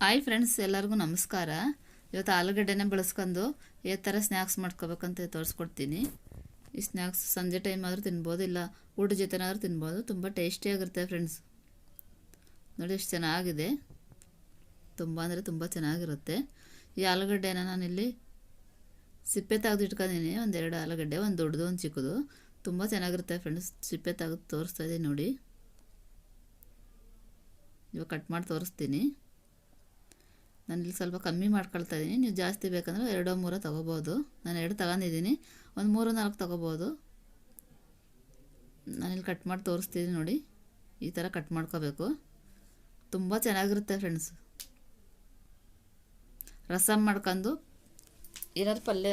Hi friends, ಎಲ್ಲರಿಗೂ ನಮಸ್ಕಾರ. ಇವತ್ತು ಆಲೂಗಡ್ಡೆನ ಬಳಸ್ಕೊಂಡು ಯಾವ ಥರ ಸ್ನ್ಯಾಕ್ಸ್ ಮಾಡ್ಕೋಬೇಕಂತ ತೋರಿಸ್ಕೊಡ್ತೀನಿ. ಈ ಸ್ನ್ಯಾಕ್ಸ್ ಸಂಜೆ ಟೈಮ್ ಆದರೂ ತಿನ್ಬೋದು, ಇಲ್ಲ ಊಟದ ಜೊತೆನಾದರೂ ತಿನ್ಬೋದು. ತುಂಬ ಟೇಸ್ಟಿಯಾಗಿರುತ್ತೆ ಫ್ರೆಂಡ್ಸ್. ನೋಡಿ ಎಷ್ಟು ಚೆನ್ನಾಗಿದೆ, ತುಂಬ ಅಂದರೆ ತುಂಬ ಚೆನ್ನಾಗಿರುತ್ತೆ. ಈ ಆಲೂಗಡ್ಡೆನ ನಾನಿಲ್ಲಿ ಸಿಪ್ಪೆ ತೆಗೆದು ಇಟ್ಕೊಂಡಿದ್ದೀನಿ. ಒಂದೆರಡು ಆಲೂಗಡ್ಡೆ, ಒಂದು ದೊಡ್ಡದು ಒಂದು ಚಿಕ್ಕದು. ತುಂಬ ಚೆನ್ನಾಗಿರುತ್ತೆ ಫ್ರೆಂಡ್ಸ್. ಸಿಪ್ಪೆ ತೆಗೆದು ತೋರಿಸ್ತಾ ಇದ್ದೀನಿ ನೋಡಿ. ಇವಾಗ ಕಟ್ ಮಾಡಿ ತೋರಿಸ್ತೀನಿ. ನಾನಿಲ್ಲಿ ಸ್ವಲ್ಪ ಕಮ್ಮಿ ಮಾಡ್ಕೊಳ್ತಾ ಇದ್ದೀನಿ. ನೀವು ಜಾಸ್ತಿ ಬೇಕಂದ್ರೆ 2-3 ತೊಗೋಬೋದು. ನಾನು 2 ತಗೊಂಡಿದ್ದೀನಿ, ಒಂದು 3-4 ತೊಗೋಬೋದು. ನಾನಿಲ್ಲಿ ಕಟ್ ಮಾಡಿ ತೋರಿಸ್ತೀನಿ ನೋಡಿ. ಈ ಥರ ಕಟ್ ಮಾಡ್ಕೋಬೇಕು. ತುಂಬ ಚೆನ್ನಾಗಿರುತ್ತೆ ಫ್ರೆಂಡ್ಸ್. ರಸಮ್ ಮಾಡ್ಕೊಂಡು ಏನಾದ್ರು ಪಲ್ಯ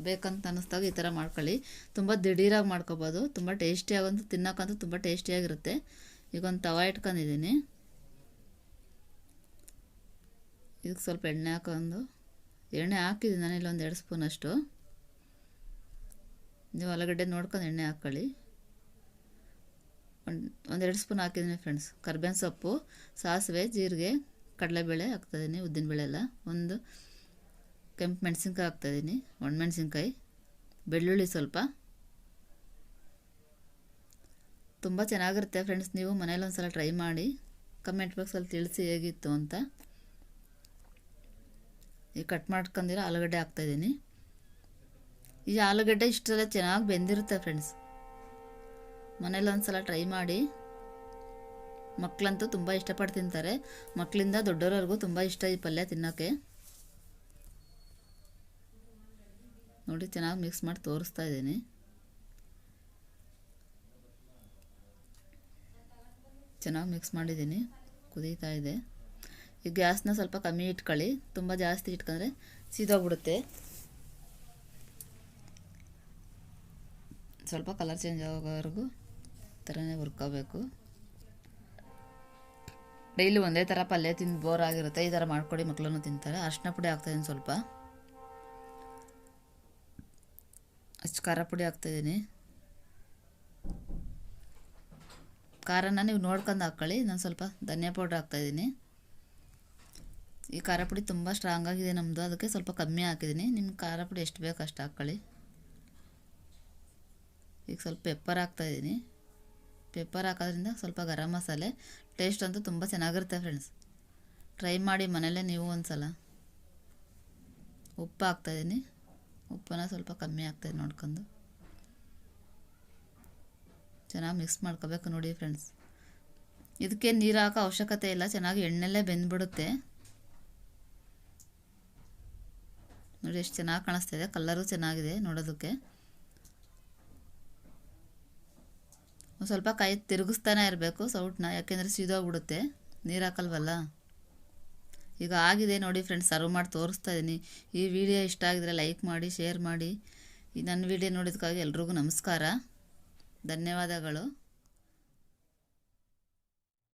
ಬೇಕಂತ ಅನ್ನಿಸ್ದಾಗ ಈ ಥರ ಮಾಡ್ಕೊಳ್ಳಿ. ತುಂಬ ದಿಢೀರಾಗಿ ಮಾಡ್ಕೋಬೋದು. ತುಂಬ ಟೇಸ್ಟಿಯಾಗಂತೂ ತಿನ್ನೋಕ್ಕಂತೂ ತುಂಬ ಟೇಸ್ಟಿಯಾಗಿರುತ್ತೆ. ಈಗ ಒಂದು ತವ ಇಟ್ಕೊಂಡಿದ್ದೀನಿ. ಇದಕ್ಕೆ ಸ್ವಲ್ಪ ಎಣ್ಣೆ ಹಾಕೊಂಡು, ಎಣ್ಣೆ ಹಾಕಿದ್ದೀನಿ ನಾನಿಲ್ಲಿ ಒಂದು 2 ಸ್ಪೂನಷ್ಟು. ನೀವು ಆಲೂಗಡ್ಡೆ ನೋಡ್ಕೊಂಡು ಎಣ್ಣೆ ಹಾಕ್ಕೊಳ್ಳಿ. ಒಂದು 2 ಸ್ಪೂನ್ ಹಾಕಿದ್ದೀನಿ ಫ್ರೆಂಡ್ಸ್. ಕರ್ಬೇವಿನ ಸೊಪ್ಪು, ಸಾಸಿವೆ, ಜೀರಿಗೆ, ಕಡಲೆಬೇಳೆ ಹಾಕ್ತಾಯಿದ್ದೀನಿ, ಉದ್ದಿನಬೇಳೆ ಎಲ್ಲ. ಒಂದು ಕೆಂಪು ಮೆಣಸಿನ್ಕಾಯಿ ಹಾಕ್ತಾಯಿದ್ದೀನಿ, ಒಣಮೆಣಸಿನ್ಕಾಯಿ, ಬೆಳ್ಳುಳ್ಳಿ ಸ್ವಲ್ಪ. ತುಂಬ ಚೆನ್ನಾಗಿರುತ್ತೆ ಫ್ರೆಂಡ್ಸ್. ನೀವು ಮನೇಲಿ ಒಂದು ಸಲ ಟ್ರೈ ಮಾಡಿ ಕಮೆಂಟ್ ಬಾಕ್ಸಲ್ಲಿ ತಿಳಿಸಿ ಹೇಗಿತ್ತು ಅಂತ. ಈಗ ಕಟ್ ಮಾಡ್ಕೊಂಡಿರೋ ಆಲೂಗಡ್ಡೆ ಹಾಕ್ತಾಯಿದ್ದೀನಿ. ಈ ಆಲೂಗಡ್ಡೆ ಇಷ್ಟೆಲ್ಲ ಚೆನ್ನಾಗಿ ಬೆಂದಿರುತ್ತೆ ಫ್ರೆಂಡ್ಸ್. ಮನೇಲಿ ಒಂದು ಸಲ ಟ್ರೈ ಮಾಡಿ. ಮಕ್ಕಳಂತೂ ತುಂಬ ಇಷ್ಟಪಟ್ಟು ತಿಂತಾರೆ. ಮಕ್ಕಳಿಂದ ದೊಡ್ಡವರವರೆಗೂ ತುಂಬ ಇಷ್ಟ ಈ ಪಲ್ಯ ತಿನ್ನೋಕ್ಕೆ. ನೋಡಿ, ಚೆನ್ನಾಗಿ ಮಿಕ್ಸ್ ಮಾಡಿ ತೋರಿಸ್ತಾ ಇದ್ದೀನಿ. ಚೆನ್ನಾಗಿ ಮಿಕ್ಸ್ ಮಾಡಿದ್ದೀನಿ, ಕುದೀತಾ ಇದೆ. ಈ ಗ್ಯಾಸ್ನ ಸ್ವಲ್ಪ ಕಮ್ಮಿ ಇಟ್ಕೊಳ್ಳಿ. ತುಂಬ ಜಾಸ್ತಿ ಇಟ್ಕೊಂಡ್ರೆ ಸೀದೋಗ್ಬಿಡುತ್ತೆ. ಸ್ವಲ್ಪ ಕಲರ್ ಚೇಂಜ್ ಆಗೋವರೆಗೂ ಥರನೇ ಹುರ್ಕೋಬೇಕು. ಡೈಲಿ ಒಂದೇ ಥರ ಪಲ್ಯ ತಿಂದು ಬೋರ್ ಆಗಿರುತ್ತೆ. ಈ ಥರ ಮಾಡ್ಕೊಡಿ, ಮಕ್ಕಳನ್ನು ತಿಂತಾರೆ. ಅರಿಶಿನ ಪುಡಿ ಹಾಕ್ತಾಯಿದ್ದೀನಿ ಸ್ವಲ್ಪ. ಅಷ್ಟು ಖಾರ ಪುಡಿ ಹಾಕ್ತಾಯಿದ್ದೀನಿ. ಖಾರನ ನೀವು ನೋಡ್ಕೊಂಡು ಹಾಕ್ಕೊಳ್ಳಿ. ನಾನು ಸ್ವಲ್ಪ ಧನಿಯಾ ಪೌಡ್ರ್ ಹಾಕ್ತಾಯಿದ್ದೀನಿ. ಈ ಖಾರ ಪುಡಿ ತುಂಬ ಸ್ಟ್ರಾಂಗ್ ಆಗಿದೆ ನಮ್ಮದು, ಅದಕ್ಕೆ ಸ್ವಲ್ಪ ಕಮ್ಮಿ ಹಾಕಿದ್ದೀನಿ. ನಿಮ್ಗೆ ಖಾರ ಪುಡಿ ಎಷ್ಟು ಬೇಕು ಅಷ್ಟು ಹಾಕ್ಕೊಳ್ಳಿ. ಈಗ ಸ್ವಲ್ಪ ಪೆಪ್ಪರ್ ಹಾಕ್ತಾಯಿದ್ದೀನಿ. ಪೆಪ್ಪರ್ ಹಾಕೋದ್ರಿಂದ ಸ್ವಲ್ಪ ಗರಂ ಮಸಾಲೆ ಟೇಸ್ಟ್ ಅಂತೂ ತುಂಬ ಚೆನ್ನಾಗಿರುತ್ತೆ ಫ್ರೆಂಡ್ಸ್. ಟ್ರೈ ಮಾಡಿ ಮನೇಲೇ ನೀವು ಒಂದು ಸಲ. ಉಪ್ಪು ಹಾಕ್ತಾಯಿದ್ದೀನಿ. ಉಪ್ಪನ್ನ ಸ್ವಲ್ಪ ಕಮ್ಮಿ ಹಾಕ್ತಾಯಿದ್ದೀನಿ ನೋಡ್ಕೊಂಡು. ಚೆನ್ನಾಗಿ ಮಿಕ್ಸ್ ಮಾಡ್ಕೋಬೇಕು ನೋಡಿ ಫ್ರೆಂಡ್ಸ್. ಇದಕ್ಕೆ ನೀರು ಹಾಕೋ ಅವಶ್ಯಕತೆ ಇಲ್ಲ, ಚೆನ್ನಾಗಿ ಎಣ್ಣೆಲ್ಲೇ ಬೆಂದ್ಬಿಡುತ್ತೆ. ನೋಡಿ ಎಷ್ಟು ಚೆನ್ನಾಗಿ ಕಾಣಿಸ್ತಿದೆ, ಕಲ್ಲರು ಚೆನ್ನಾಗಿದೆ ನೋಡೋದಕ್ಕೆ. ಒಂದು ಸ್ವಲ್ಪ ಕೈ ತಿರುಗಿಸ್ತಾನೆ ಇರಬೇಕು ಸೌಟನ್ನ, ಯಾಕೆಂದರೆ ಸೀದೋಗ್ಬಿಡುತ್ತೆ, ನೀರು ಹಾಕಲ್ವಲ್ಲ. ಈಗ ಆಗಿದೆ ನೋಡಿ ಫ್ರೆಂಡ್ಸ್. ಸರ್ವ್ ಮಾಡಿ ತೋರಿಸ್ತಾ ಇದ್ದೀನಿ. ಈ ವಿಡಿಯೋ ಇಷ್ಟ ಆಗಿದ್ರೆ ಲೈಕ್ ಮಾಡಿ, ಶೇರ್ ಮಾಡಿ. ಈ ನನ್ನ ವಿಡಿಯೋ ನೋಡೋದಕ್ಕಾಗಿ ಎಲ್ರಿಗೂ ನಮಸ್ಕಾರ, ಧನ್ಯವಾದಗಳು.